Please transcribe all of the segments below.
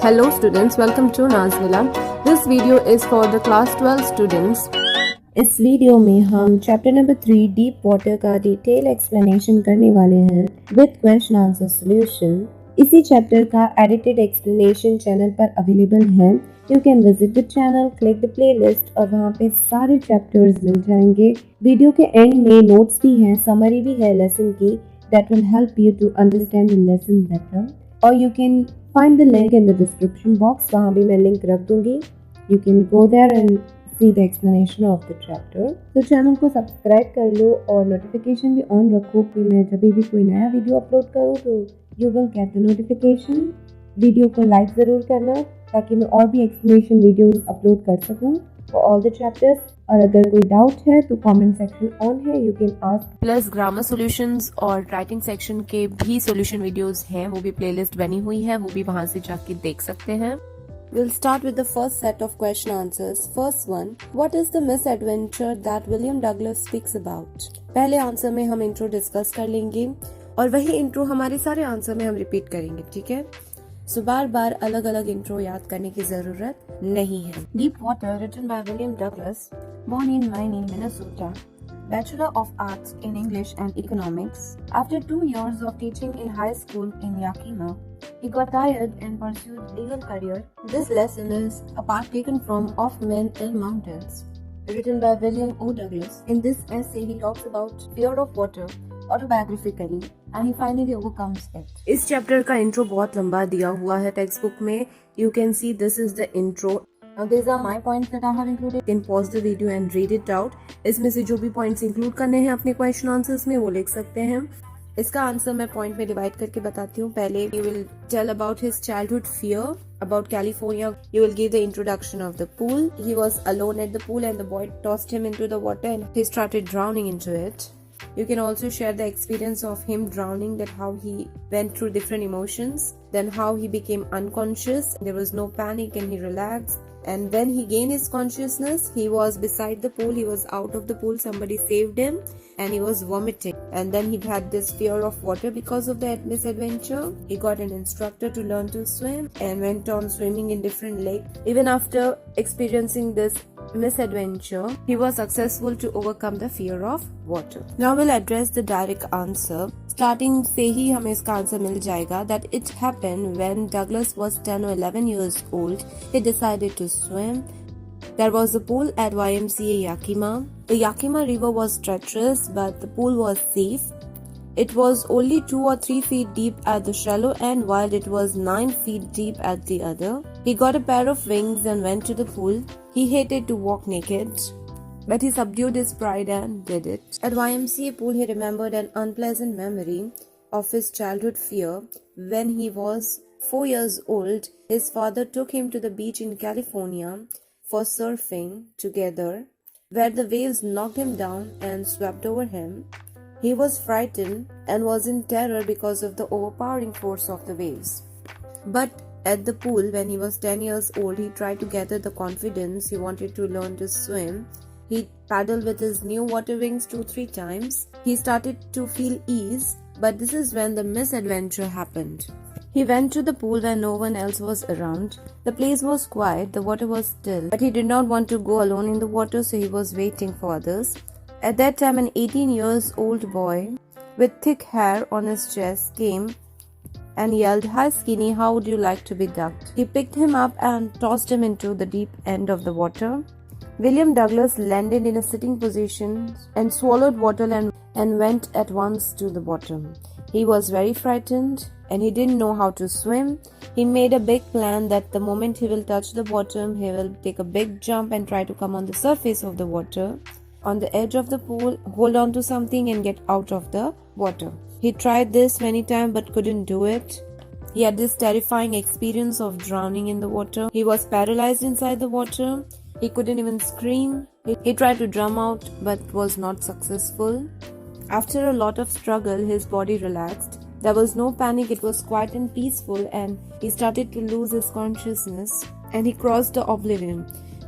Hello students, welcome to Nazmila. This video is for the class 12 students. इस video में हम chapter number 3 deep water का detail explanation करने वाले हैं विद क्वेश्चन आंसर सॉल्यूशन। इसी चैप्टर का एडिटेड एक्सप्लेनेशन चैनल पर अवेलेबल है। You can visit the channel, click the playlist और वहाँ पे सारे चैप्टर्स मिल जाएंगे। वीडियो के एंड में नोट्स भी हैं, समरी भी है लेसन की, that will help you to understand the lesson better. Or you can find the link in the description box. वहाँ भी मैं लिंक रख दूंगी. You can go there and see the explanation of the chapter. तो channel को subscribe कर लो और notification भी ऑन रखो कि मैं जब भी कोई नया वीडियो अपलोड करूँ तो you will get the notification. Video को लाइक ज़रूर करना ताकि मैं और भी एक्सप्लेनेशन वीडियोस अपलोड कर सकूँ for all the chapters. और अगर कोई डाउट है तो कमेंट सेक्शन ऑन है, you can ask. Plus grammar solutions और राइटिंग सेक्शन के भी सॉल्यूशन वीडियोस हैं, वो भी प्लेलिस्ट बनी हुई है, वो भी वहां से जाके देख सकते हैं। We'll start with the first set of question answers. First one, what is the misadventure that William Douglas speaks about? पहले आंसर में हम इंट्रो डिस्कस कर लेंगे और वही इंट्रो हमारे सारे आंसर में हम रिपीट करेंगे, ठीक है? सो बार बार अलग अलग इंट्रो याद करने की जरूरत नहीं है। Deep Water, written by William Douglas, born in Mining, Minnesota, Bachelor of Arts in English and Economics. After 2 years of teaching in high school in Yakima, he got tired and pursued legal career. This lesson is a part taken from Of Men in Mountains, written by William O. Douglas. In this essay, he talks about fear of water autobiographically and he finally overcomes it. इस chapter का intro बहुत लंबा दिया हुआ है text book में। You can see this is the intro. Now these are my points that I have included. You can pause the video and read it out. इसमें से जो भी पॉइंट्स इंक्लूड करने हैं अपने क्वेश्चन आंसर्स में वो लिख सकते हैं। इसका आंसर मैं पॉइंट में डिवाइड करके बताती हूँ। पहले you will tell about his childhood fear about California. You will give the introduction of the pool. He was alone at the pool and the boy tossed him into the water and he started drowning into it. You can also share the experience of him drowning, that how he went through different emotions, then how he became unconscious. There was no panic and he relaxed. And when he gained his consciousness, he was beside the pool. He was out of the pool. Somebody saved him and he was vomiting. And then he had this fear of water because of that misadventure. He got an instructor to learn to swim and went on swimming in different lakes. Even after experiencing this misadventure, he was successful to overcome the fear of water. Now we'll address the direct answer. Starting से ही हमें इसका answer मिल जाएगा that it happened when Douglas was 10 or 11 years old. He decided to swim. There was a pool at YMCA Yakima. The Yakima River was treacherous, but the pool was safe. It was only 2 or 3 feet deep at the shallow end, while it was 9 feet deep at the other. He got a pair of wings and went to the pool. He hated to walk naked, but he subdued his pride and did it. At YMCA pool, he remembered an unpleasant memory of his childhood fear. When he was 4 years old, his father took him to the beach in California for surfing together, where the waves knocked him down and swept over him. He was frightened and was in terror because of the overpowering force of the waves. But at the pool, when he was 10 years old, he tried to gather the confidence. He wanted to learn to swim. He paddled with his new water wings 2-3 times. He started to feel ease, but this is when the misadventure happened. He went to the pool when no one else was around. The place was quiet, the water was still, but he did not want to go alone in the water, so he was waiting for others. At that time, an 18-year-old boy with thick hair on his chest came and yelled, "Hi skinny, how would you like to be ducked?" He picked him up and tossed him into the deep end of the water. William Douglas landed in a sitting position and swallowed water and went at once to the bottom. He was very frightened and he didn't know how to swim. He made a big plan that the moment he will touch the bottom, he will take a big jump and try to come on the surface of the water, on the edge of the pool, hold on to something and get out of the water. He tried this many times but couldn't do it. He had this terrifying experience of drowning in the water. He was paralyzed inside the water. He couldn't even scream. He tried to drum out but was not successful. After a lot of struggle, his body relaxed. There was no panic, it was quiet and peaceful, and he started to lose his consciousness and he crossed the oblivion.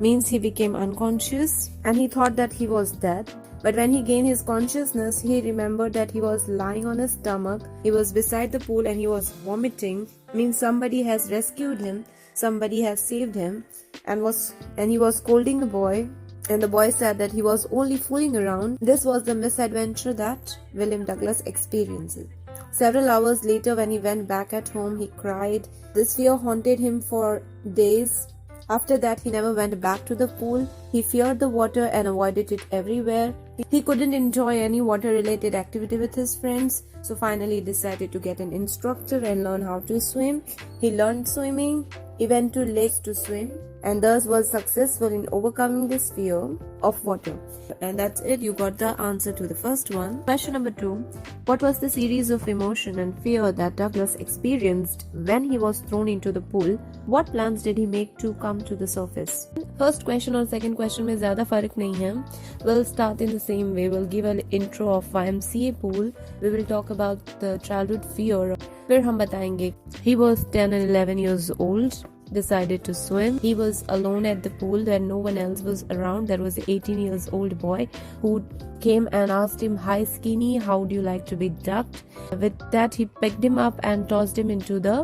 Means he became unconscious and he thought that he was dead. But when he gained his consciousness, he remembered that he was lying on his stomach. He was beside the pool and he was vomiting. Means somebody has rescued him. somebody has saved him and he was scolding the boy, and the boy said that he was only fooling around. This was the misadventure that William Douglas experiences. Several hours later, when he went back at home, he cried. This fear haunted him for days. After that, he never went back to the pool. He feared the water and avoided it everywhere. He couldn't enjoy any water-related activity with his friends, so finally he decided to get an instructor and learn how to swim. He learned swimming. He went to lakes to swim, and thus was successful in overcoming this fear of water. And that's it. You got the answer to the first one. Question number 2. What was the series of emotion and fear that Douglas experienced when he was thrown into the pool? What plans did he make to come to the surface? First question और second question में ज़्यादा फर्क नहीं है. We'll start in the same way. We'll give an intro of YMCA pool. We will talk about the childhood fear. फिर हम बताएंगे. He was 10 and 11 years old. Decided to swim. He was alone at the pool when no one else was around. There was an 18 years old boy who came and asked him, "Hi skinny, how do you like to be ducked?" With that he picked him up and tossed him into the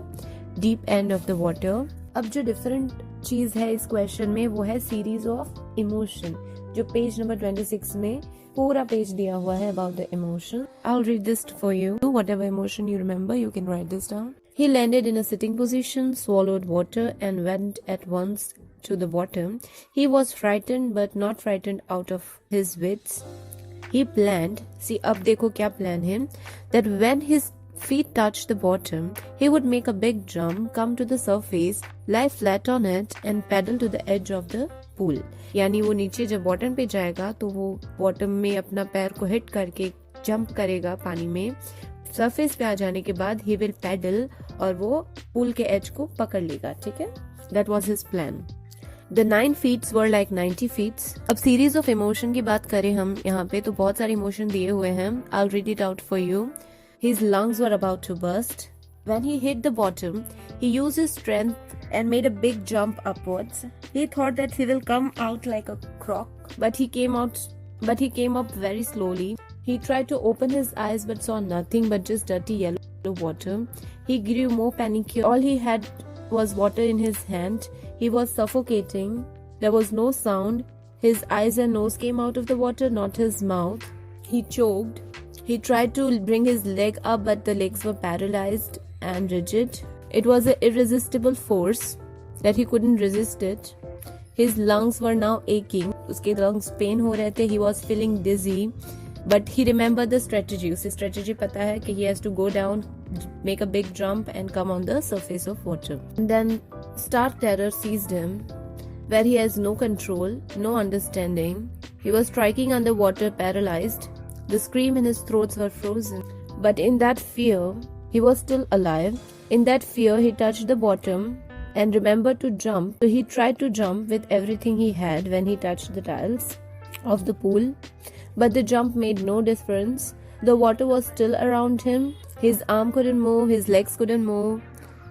deep end of the water. अब जो different चीज है इस question में वो है series of emotion, जो page number 26 में पूरा पेज दिया हुआ है about the emotion. I'll read this for you. Whatever emotion you remember, you can write this down. He landed in a sitting position, swallowed water, and went at once to the bottom. He was frightened, but not frightened out of his wits. He planned, see अब देखो क्या plan है, that when his feet touched the bottom, he would make a big jump, come to the surface, lie flat on it, and paddle to the edge of the pool. यानी वो नीचे जब bottom पे जाएगा तो वो bottom में अपना पैर को हिट करके जंप करेगा पानी में. सरफेस पे आ जाने के बाद ही विल पैडल और वो पूल के एज को पकड़ लेगा. ठीक है, that was his plan. The 9 feats were like 90 feats. अब सीरीज ऑफ इमोशन की बात करें हम यहाँ पे तो बहुत सारे इमोशन दिए हुए हैं. I'll read it out for you. His lungs were about to burst. When he hit the bottom, he used his strength and made a big jump upwards. He thought that he will come out like a croc, but he came up very slowly. He tried to open his eyes but saw nothing but just dirty yellow water. He grew more panicky. All he had was water in his hand. He was suffocating. There was no sound. His eyes and nose came out of the water, not his mouth. He choked. He tried to bring his leg up, but the legs were paralyzed and rigid. It was an irresistible force that he couldn't resist it. His lungs were now aching. उसके lungs pain हो रहे थे. He was feeling dizzy. But he remembered the strategy. उसे strategy पता है कि he has to go down, make a big jump and come on the surface of water. And then stark terror seized him, where he has no control, no understanding. He was striking underwater, paralyzed. The scream in his throats were frozen. But in that fear, he was still alive. In that fear, he touched the bottom and remembered to jump. So he tried to jump with everything he had when he touched the tiles of the pool. But the jump made no difference. The water was still around him. His arm couldn't move, his legs couldn't move.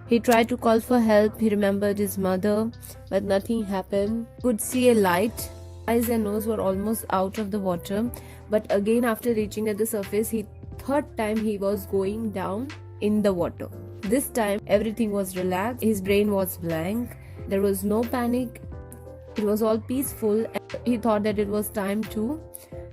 He tried to call for help. He remembered his mother, but nothing happened. He could see a light. Eyes and nose were almost out of the water. But again, after reaching at the surface, third time he was going down in the water. This time, everything was relaxed. His brain was blank. There was no panic. It was all peaceful. He thought that it was time to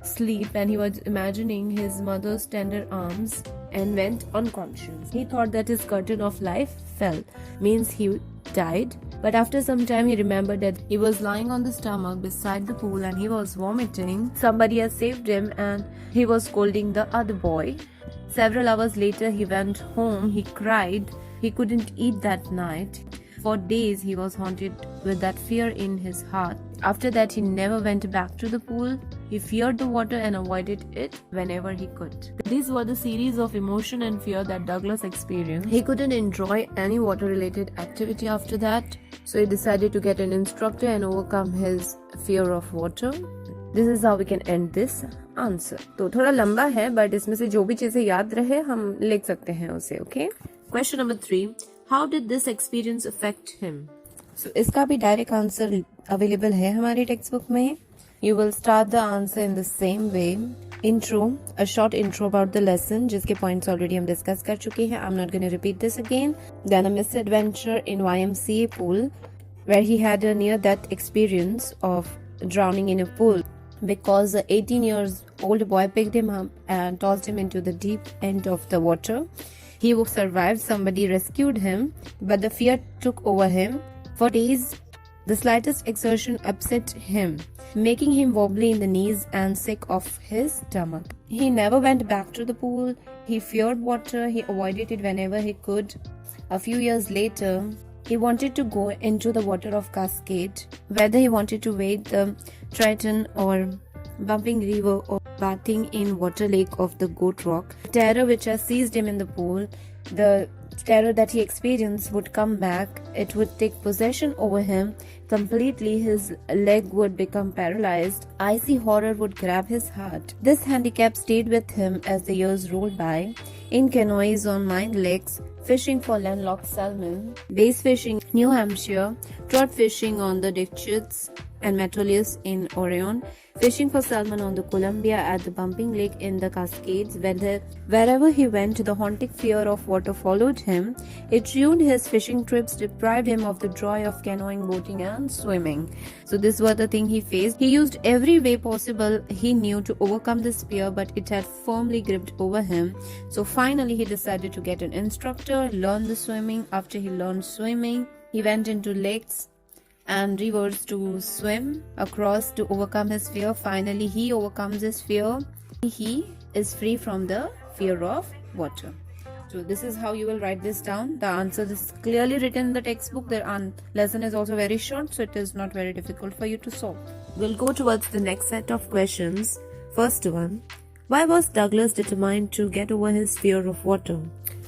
sleep, and he was imagining his mother's tender arms and went unconscious. He thought that his curtain of life fell, means he died. But after some time he remembered that he was lying on the stomach beside the pool and he was vomiting. Somebody had saved him and he was scolding the other boy. Several hours later he went home. He cried. He couldn't eat that night. For days he was haunted with that fear in his heart. After that he never went back to the pool. He feared the water and avoided it whenever he could. These were the series of emotion and fear that Douglas experienced. He couldn't enjoy any water-related activity after that, so he decided to get an instructor and overcome his fear of water. This is how we can end this answer. तो थोड़ा लंबा है, but इसमें से जो भी चीजें याद रहे हम लिख सकते हैं उसे. Okay? Question number 3. How did this experience affect him? So इसका भी direct answer available है हमारी टेक्स्ट बुक में. You will start the answer in the same way. intro, a short intro about the lesson, जिसके points already हम discuss कर चुके हैं. I'm not going to repeat this again. Then a misadventure in YMCA pool, where he had a near-death experience of drowning in a pool because the 18 years old boy picked him up and tossed him into the deep end of the water. He survived. Somebody rescued him, but the fear took over him. For days, the slightest exertion upset him, making him wobbly in the knees and sick of his stomach. He never went back to the pool. He feared water. He avoided it whenever he could. A few years later, he wanted to go into the water of Cascade, whether he wanted to wade the Triton or bumping river or bathing in water lake of the Goat Rock. Terror which has seized him in the pool, the terror that he experienced would come back. It would take possession over him completely. His leg would become paralyzed. Icy horror would grab his heart. This handicap stayed with him as the years rolled by. In canoes on mined lakes, fishing for landlocked salmon, bass fishing in New Hampshire, trout fishing on the Deschutes and Metolius in Orion, fishing for salmon on the Columbia at the Bumping Lake in the Cascades. Wherever he went, the haunting fear of water followed him. It ruined his fishing trips, deprived him of the joy of canoeing, boating and swimming. So this was the thing he faced. He used every way possible he knew to overcome this fear, but it had firmly gripped over him. So finally he decided to get an instructor, learn the swimming. After he learned swimming, he went into lakes and rivers to swim across to overcome his fear. Finally, he overcomes his fear. He is free from the fear of water. So this is how you will write this down. The answer is clearly written in the textbook. The lesson is also very short, so it is not very difficult for you to solve. We'll go towards the next set of questions. First one, why was Douglas determined to get over his fear of water?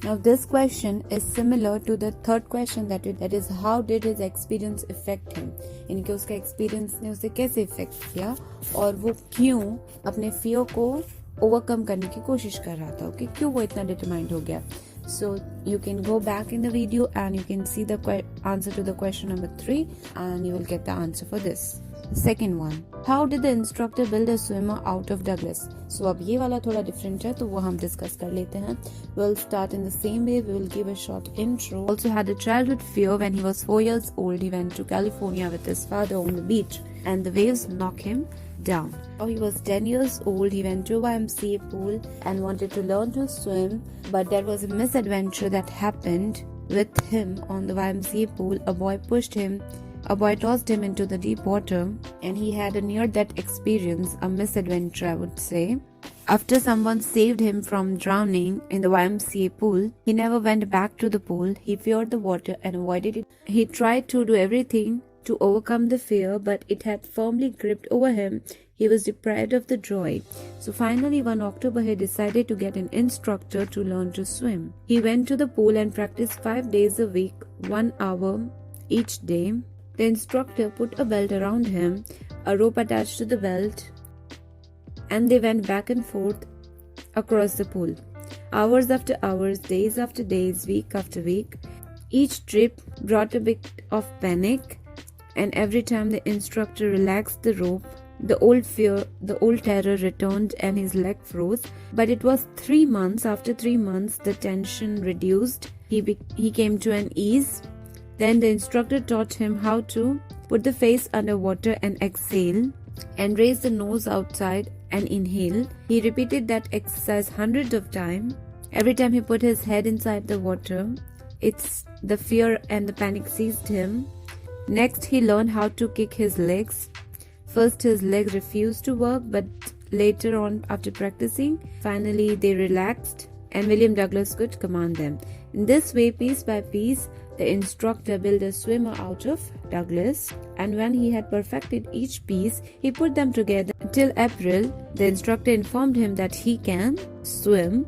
Now this question is similar to the third question that is how did his experience affect him? इनके उसका experience ने उसे कैसे affect किया और वो क्यों अपने fear को overcome करने की कोशिश कर रहा था, okay? क्यों वो इतना determined हो गया? So you can go back in the video and you can see the answer to the question number 3 and you will get the answer for this. Second one, how did the instructor build a swimmer out of Douglas? So अब ये वाला थोड़ा different है तो वो हम discuss कर लेते हैं. We'll start in the same way. We will give a short intro. Also had a childhood fear. When he was 4 years old, he went to California with his father on the beach and the waves knocked him down. When he was 10 years old, he went to a YMCA pool and wanted to learn to swim, but there was a misadventure that happened with him on the YMCA pool. A boy tossed him into the deep water and he had a near-death experience, a misadventure I would say. After someone saved him from drowning in the YMCA pool, he never went back to the pool. He feared the water and avoided it. He tried to do everything to overcome the fear, but it had firmly gripped over him. He was deprived of the joy. So finally one October he decided to get an instructor to learn to swim. He went to the pool and practiced 5 days a week, 1 hour each day. The instructor put a belt around him, a rope attached to the belt, and they went back and forth across the pool. Hours after hours, days after days, week after week. Each trip brought a bit of panic, and every time the instructor relaxed the rope, the old fear, the old terror returned and his leg froze. But it was 3 months. After 3 months, the tension reduced. He came to an ease. Then the instructor taught him how to put the face under water and exhale and raise the nose outside and inhale. He repeated that exercise hundreds of times. Every time he put his head inside the water, the fear and the panic seized him. Next, he learned how to kick his legs. First, his legs refused to work, but later on, after practicing, finally they relaxed and William Douglas could command them. In this way, piece by piece, the instructor built a swimmer out of Douglas, and when he had perfected each piece, he put them together. Till April, the instructor informed him that he can swim.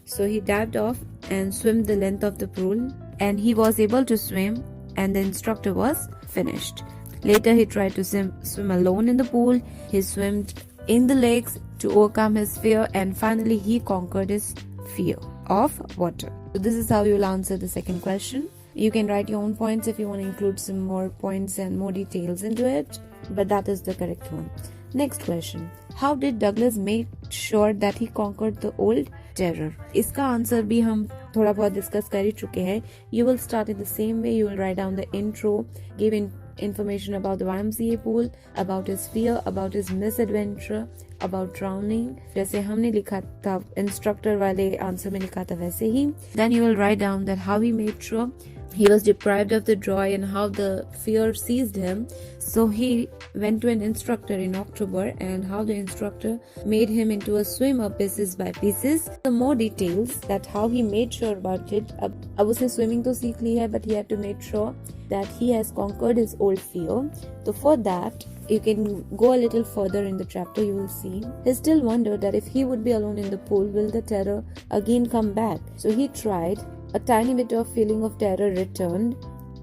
So he dived off and swam the length of the pool, and he was able to swim, and the instructor was finished. Later, he tried to swim alone in the pool. He swam in the lakes to overcome his fear, and finally he conquered his fear of water. So this is how you will answer the second question. You can write your own points if you want to include some more points and more details into it, but that is the correct one. Next question. How did Douglas make sure that he conquered the old terror? इसका answer भी हम थोड़ा बहुत discuss कर ही चुके हैं. You will start in the same way. You will write down the intro, give information about the YMCA pool, about his fear, about his misadventure, about drowning. जैसे हमने लिखा था इंस्ट्रक्टर वाले आंसर में लिखा था वैसे ही. Then you will write down that how he made sure he was deprived of the joy and how the fear seized him. So he went to an instructor in October and how the instructor made him into a swimmer pieces by pieces. The more details that how he made sure about it. अब उसने swimming तो सीख ली है but he had to make sure that he has conquered his old fear. So for that you can go a little further in the chapter. You will see he still wondered that if he would be alone in the pool, will the terror again come back? So he tried. A tiny bit of feeling of terror returned,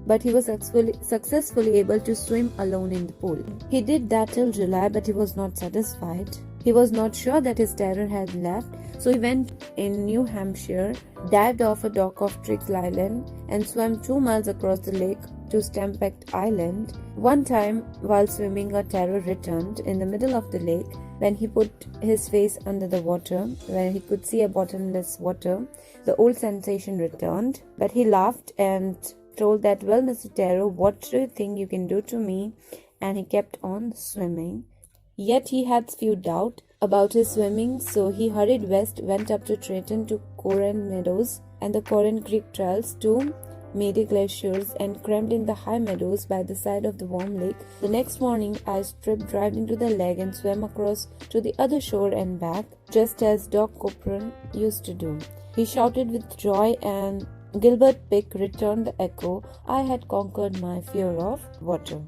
but he was successfully able to swim alone in the pool. He did that till July, but he was not satisfied. He was not sure that his terror had left, so he went in New Hampshire, dived off a dock of Triggs Island, and swam 2 miles across the lake to Stampeck Island. One time, while swimming, a terror returned in the middle of the lake. When he put his face under the water, where he could see a bottomless water, the old sensation returned. But he laughed and told that, "Well, Mr. Terror, what do you think you can do to me?" And he kept on swimming. Yet he had few doubt about his swimming, so he hurried west, went up to Trenton to Coran Meadows and the Coran Creek trails to Meadow Glaciers and camped in the high meadows by the side of the warm lake. The next morning, I stripped right into the lake and swam across to the other shore and back, just as Doc Copeland used to do. He shouted with joy, and Gilbert Pick returned the echo, "I had conquered my fear of water."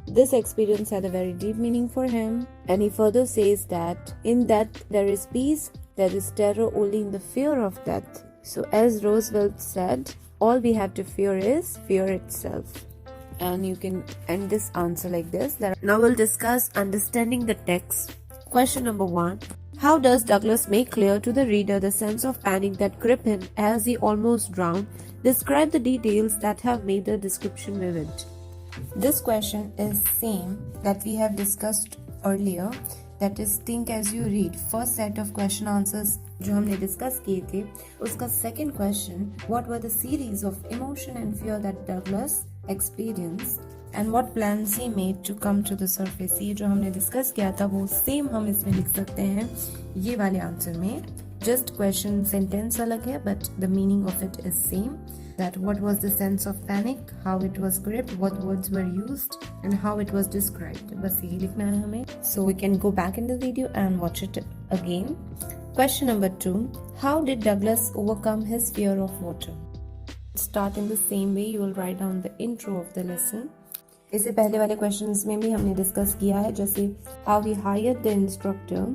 This experience had a very deep meaning for him, and he further says that in that there is peace, there is terror only in the fear of death. So as Roosevelt said, all we have to fear is fear itself. And you can end this answer like this. Now we'll discuss understanding the text. Question number 1. How does Douglas make clear to the reader the sense of panic that gripped him as he almost drowned? Describe the details that have made the description vivid. This question is same that we have discussed earlier. That is think as you read. First set of question answers जो हमने discuss किए थे, उसका second question, what were the series of emotion and fear that Douglas experienced and what plans he made to come to the surface. ये जो हमने discuss किया था वो सेम हम इसमें लिख सकते हैं ये वाले आंसर में. जस्ट क्वेश्चन सेंटेंस अलग है but the meaning of it is same. That what was the sense of panic, how it was gripped, what words were used, and how it was described. बस यही लिखना है हमें. So we can go back in the video and watch it again. Question number 2. How did Douglas overcome his fear of water? Start in the same way. You will write down the intro of the lesson. इससे पहले वाले questions में भी हमने discuss किया है, जैसे how he hired the instructor,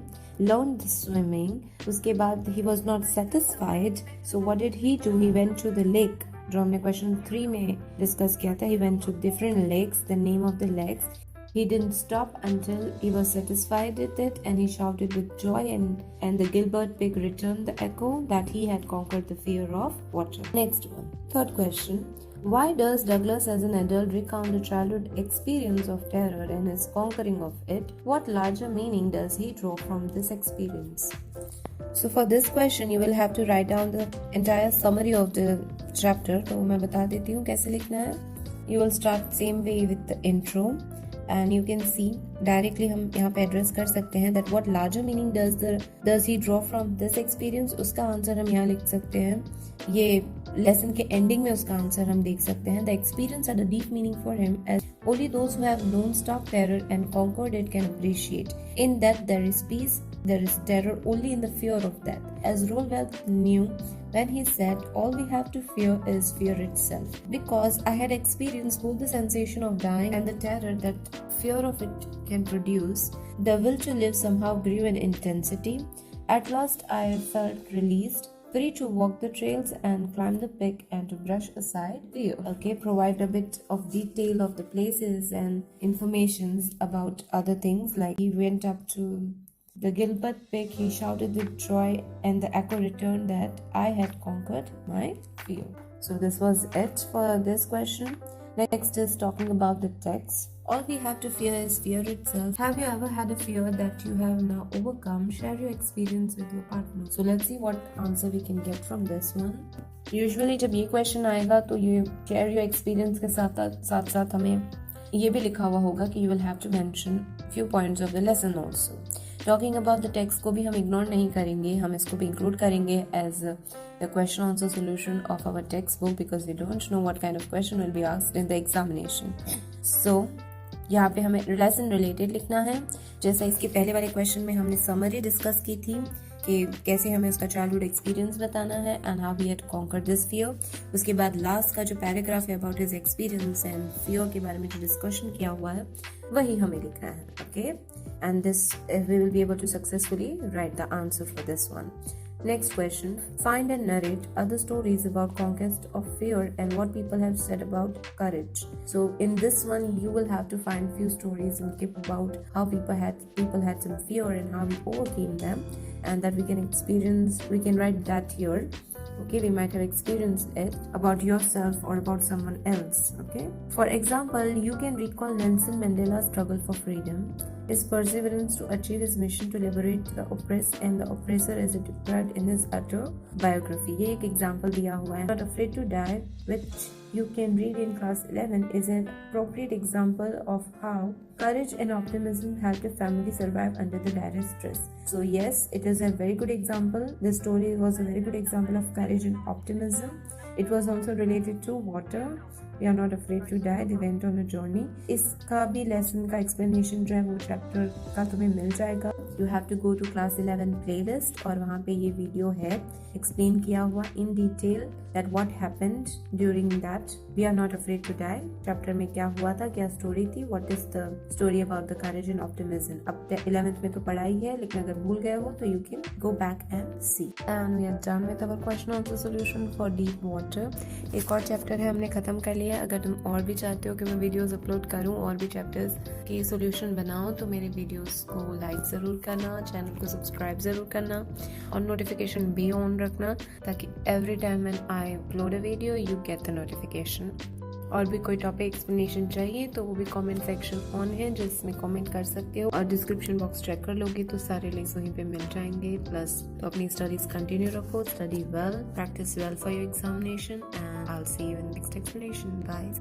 learned swimming. उसके बाद he was not satisfied, so what did he do? He went to the lake. जो हमने क्वेश्चन 3 में डिस्कस किया था. He went to different lakes, the name of the lakes. He didn't stop until he was satisfied with it, and he shouted with joy, and the Gilbert Pig returned the echo that he had conquered the fear of water. Next one. Third question. Why does Douglas as an adult recount the childhood experience of terror and his conquering of it? What larger meaning does he draw from this experience? So for this question you will have to write down the entire summary of the chapter. तो मैं बता देती हूँ कैसे लिखना है. You will start same way with the intro and you can see directly हम यहाँ पे एड्रेस कर सकते हैं that what larger meaning does he draw from this experience. उसका आंसर हम यहाँ लिख सकते हैं. ये लेसन के एंडिंग में उसका आंसर हम देख सकते हैं. The experience had a deep meaning for him as only those who have known stark terror and conquered it can appreciate. In that there is peace, there is terror only in the fear of death. As Roosevelt knew when he said, "All we have to fear is fear itself." Because I had experienced both the sensation of dying and the terror that fear of it can produce, the will to live somehow grew in intensity. At last I felt released, free to walk the trails and climb the peak and to brush aside fear. Okay, provide a bit of detail of the places and informations about other things, like he went up to the Gilbert Peak, he shouted with joy, and the echo returned that I had conquered my fear. So this was it for this question. Next is talking about the text. All we have to fear is fear itself. Have you ever had a fear that you have now overcome? Share your experience with your partner. So let's see what answer we can get from this one. Usually जब ये question आएगा तो ये share your experience के साथ साथ हमें ये भी लिखा हुआ होगा कि you will have to mention few points of the lesson also. Talking about the text को भी हम ignore नहीं करेंगे, हम इसको भी include करेंगे as the question answer solution of our textbook because we don't know what kind of question will be asked in the examination. So यहाँ पे हमें lesson related लिखना है, जैसा इसके पहले वाले क्वेश्चन में हमने समरी डिस्कस की थी कि कैसे हमें उसका चाइल्डहुड एक्सपीरियंस बताना है and how we had conquered this fear. उसके बाद लास्ट का जो पैराग्राफ है about his experience and fear के बारे में जो डिस्कशन किया हुआ है वही हमें लिखना है, okay. And this we will be able to successfully write the answer for this one. Next question. Find and narrate other stories about conquest of fear and what people have said about courage. So in this one, you will have to find few stories and keep about how people had some fear and how we overcame them, and that we can experience. We can write that here. Okay, we might have experienced it about yourself or about someone else. Okay. For example, you can recall Nelson Mandela's struggle for freedom, his perseverance to achieve his mission to liberate the oppressed and the oppressor as it described in his autobiography. ये एक example दिया हुआ है. Not afraid to die, which you can read in class 11, is an appropriate example of how courage and optimism helped a family survive under the direst stress. So yes, it is a very good example. This story was a very good example of courage and optimism. It was also related to water. We are not afraid to die. They went on a journey. इसका भी lesson का explanation जो है वो chapter का तुम्हें मिल जाएगा. You have to go to class 11 playlist और वहाँ पे ये video है explain किया हुआ in detail that what happened during that We are not afraid to die. chapter में क्या हुआ था, क्या story थी, what is the story about the courage and optimism. अब 11th में तो पढ़ाई है, लेकिन अगर भूल गए हो तो you can go back and see. And we are done with our question answer solution for deep water. एक और chapter है हमने खत्म कर लिया. अगर तुम और भी चाहते हो कि मैं वीडियोस अपलोड करूं और भी चैप्टर्स की सॉल्यूशन बनाऊं तो मेरे वीडियोस को लाइक ज़रूर करना, चैनल को सब्सक्राइब ज़रूर करना और नोटिफिकेशन भी ऑन रखना ताकि every time when I upload a video you get the notification. और भी कोई टॉपिक एक्सप्लेनेशन चाहिए तो वो भी कमेंट सेक्शन ऑन है जिसमें कमेंट कर सकते हो और डिस्क्रिप्शन बॉक्स चेक कर लोगे तो सारे लिंक्स वहीं पे मिल जाएंगे. प्लस तो अपनी स्टडीज कंटिन्यू रखो, study well, practise well for your examination and I will see you in next explanation. Bye.